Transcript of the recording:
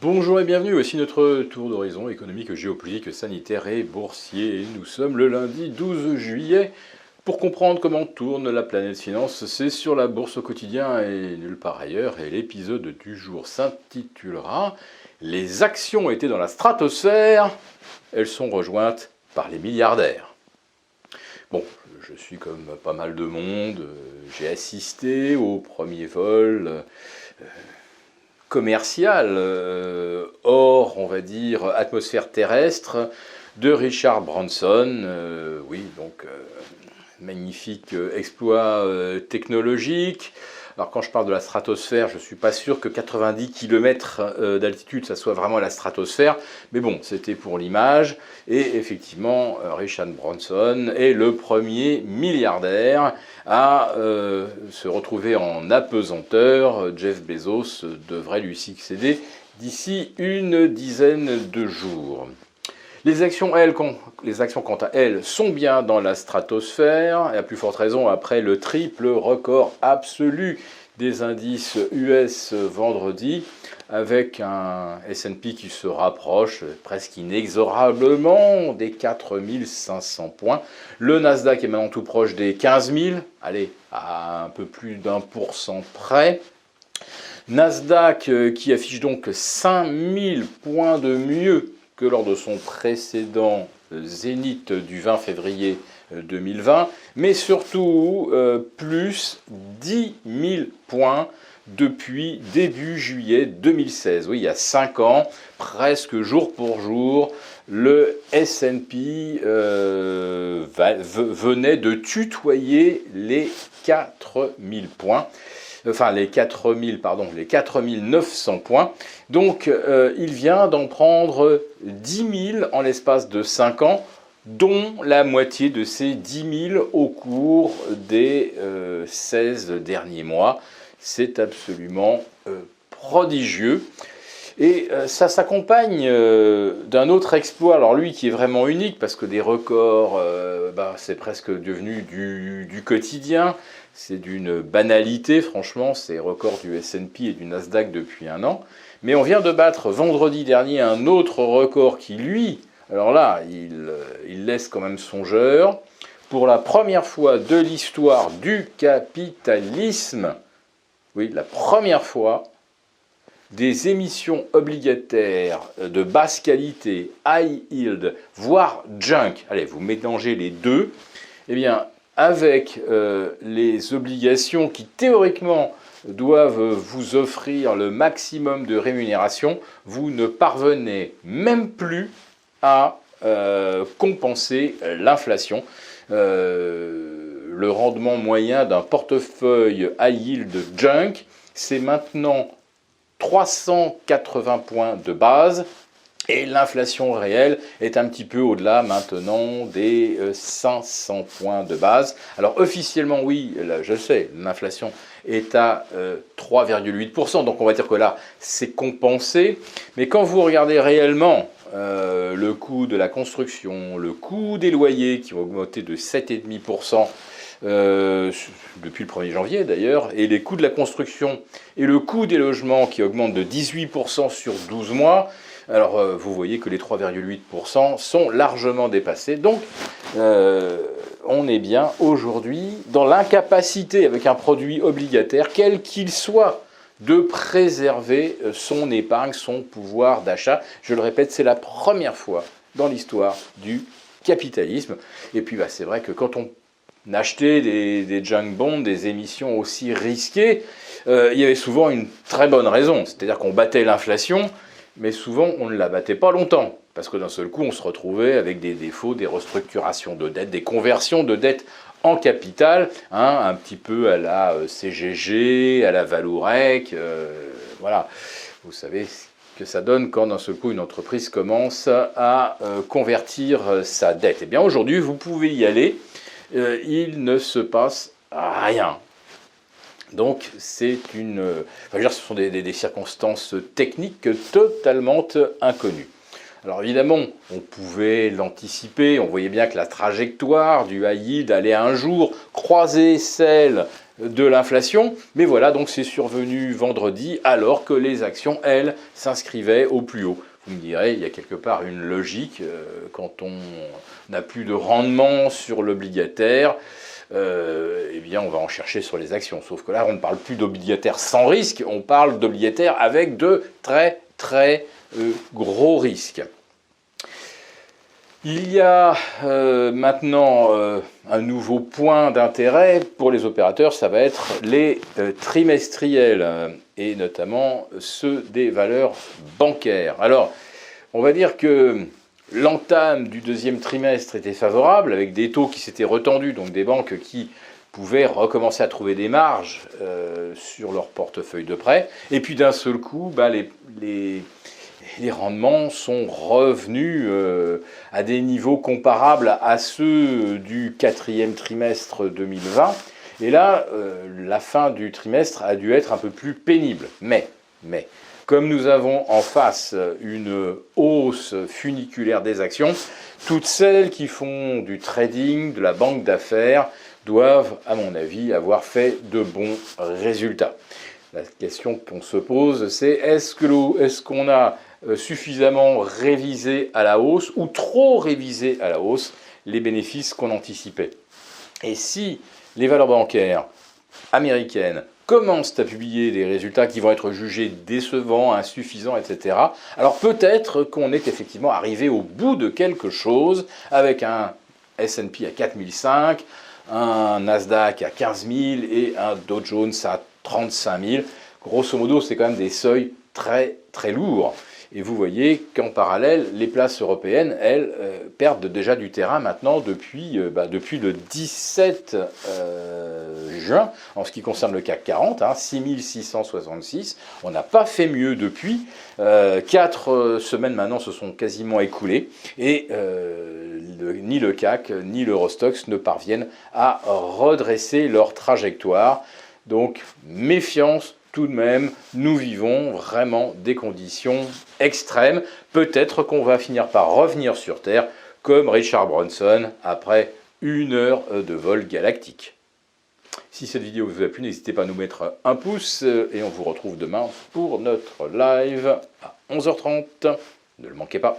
Bonjour et bienvenue, voici notre tour d'horizon économique, géopolitique, sanitaire et boursier. Nous sommes le lundi 12 juillet. Pour comprendre comment tourne la planète finance, c'est sur la bourse au quotidien et nulle part ailleurs. Et l'épisode du jour s'intitulera « Les actions étaient dans la stratosphère, elles sont rejointes par les milliardaires ». Bon, je suis comme pas mal de monde, j'ai assisté au premier vol commercial hors, on va dire, atmosphère terrestre de Richard Branson. Oui, donc magnifique exploit technologique. Alors quand je parle de la stratosphère, je ne suis pas sûr que 90 km d'altitude, ça soit vraiment la stratosphère. Mais bon, c'était pour l'image. Et effectivement, Richard Branson est le premier milliardaire à se retrouver en apesanteur. Jeff Bezos devrait lui succéder d'ici une dizaine de jours. Les actions, quant à elles, sont bien dans la stratosphère, et à plus forte raison après le triple record absolu des indices US vendredi, avec un S&P qui se rapproche presque inexorablement des 4500 points. Le Nasdaq est maintenant tout proche des 15 000, allez, à un peu plus d'1% près. Nasdaq qui affiche donc 5000 points de mieux que lors de son précédent zénith du 20 février 2020, mais surtout plus 10 000 points depuis début juillet 2016. Oui, il y a 5 ans, presque jour pour jour, le S&P venait de tutoyer les 4000 points. Enfin les 4900 points. Donc il vient d'en prendre 10 000 en l'espace de 5 ans, dont la moitié de ces 10 000 au cours des 16 derniers mois. C'est absolument prodigieux. Et ça s'accompagne d'un autre exploit, alors lui qui est vraiment unique, parce que des records, c'est presque devenu du quotidien. C'est d'une banalité, franchement, ces records du S&P et du Nasdaq depuis un an. Mais on vient de battre vendredi dernier un autre record qui, lui, alors là, il laisse quand même songeur. Pour la première fois de l'histoire du capitalisme, oui, la première fois, des émissions obligataires de basse qualité, high yield, voire junk, allez, vous mélangez les deux, eh bien, avec les obligations qui théoriquement doivent vous offrir le maximum de rémunération, vous ne parvenez même plus à compenser l'inflation. Le rendement moyen d'un portefeuille high yield junk, c'est maintenant 380 points de base. Et l'inflation réelle est un petit peu au-delà maintenant des 500 points de base. Alors officiellement, oui, là, je sais, l'inflation est à 3,8%. Donc on va dire que là, c'est compensé. Mais quand vous regardez réellement le coût de la construction, le coût des loyers qui ont augmenté de 7,5%, depuis le 1er janvier d'ailleurs, et les coûts de la construction et le coût des logements qui augmentent de 18% sur 12 mois, alors vous voyez que les 3,8% sont largement dépassés. Donc on est bien aujourd'hui dans l'incapacité avec un produit obligataire, quel qu'il soit, de préserver son épargne, son pouvoir d'achat. Je le répète, c'est la première fois dans l'histoire du capitalisme. Et puis c'est vrai que quand on achetait des junk bonds, des émissions aussi risquées, il y avait souvent une très bonne raison. C'est-à-dire qu'on battait l'inflation, mais souvent on ne la battait pas longtemps. Parce que d'un seul coup, on se retrouvait avec des défauts, des restructurations de dettes, des conversions de dettes en capital, un petit peu à la CGG, à la Valourec, voilà. Vous savez que ça donne quand d'un seul coup une entreprise commence à convertir sa dette. Eh bien aujourd'hui, vous pouvez y aller, il ne se passe rien. Donc ce sont des circonstances techniques totalement inconnues. Alors évidemment, on pouvait l'anticiper, on voyait bien que la trajectoire du high yield allait un jour croiser celle de l'inflation. Mais voilà, donc c'est survenu vendredi, alors que les actions, elles, s'inscrivaient au plus haut. Vous me direz, il y a quelque part une logique, quand on n'a plus de rendement sur l'obligataire, eh bien on va en chercher sur les actions. Sauf que là, on ne parle plus d'obligataires sans risque, on parle d'obligataires avec de très très gros risques. Il y a maintenant un nouveau point d'intérêt pour les opérateurs, ça va être les trimestriels, et notamment ceux des valeurs bancaires. Alors, on va dire que l'entame du deuxième trimestre était favorable, avec des taux qui s'étaient retendus, donc des banques qui pouvaient recommencer à trouver des marges sur leur portefeuille de prêts, et puis d'un seul coup, les rendements sont revenus à des niveaux comparables à ceux du quatrième trimestre 2020. Et là, la fin du trimestre a dû être un peu plus pénible. Mais, comme nous avons en face une hausse funiculaire des actions, toutes celles qui font du trading, de la banque d'affaires, doivent, à mon avis, avoir fait de bons résultats. La question qu'on se pose, c'est est-ce qu'on a suffisamment révisé à la hausse ou trop révisé à la hausse les bénéfices qu'on anticipait? Et si les valeurs bancaires américaines commencent à publier des résultats qui vont être jugés décevants, insuffisants, etc., alors peut-être qu'on est effectivement arrivé au bout de quelque chose avec un S&P à 4005, un Nasdaq à 15 000 et un Dow Jones à 35 000. Grosso modo, c'est quand même des seuils très très lourds. Et vous voyez qu'en parallèle, les places européennes, elles, perdent déjà du terrain maintenant depuis le 17 juin, en ce qui concerne le CAC 40, 6666. On n'a pas fait mieux depuis. 4 semaines maintenant se sont quasiment écoulées. Et ni le CAC, ni l'Eurostoxx ne parviennent à redresser leur trajectoire. Donc, méfiance. Tout de même, nous vivons vraiment des conditions extrêmes. Peut-être qu'on va finir par revenir sur Terre, comme Richard Branson, après 1 heure de vol galactique. Si cette vidéo vous a plu, n'hésitez pas à nous mettre un pouce, et on vous retrouve demain pour notre live à 11h30. Ne le manquez pas.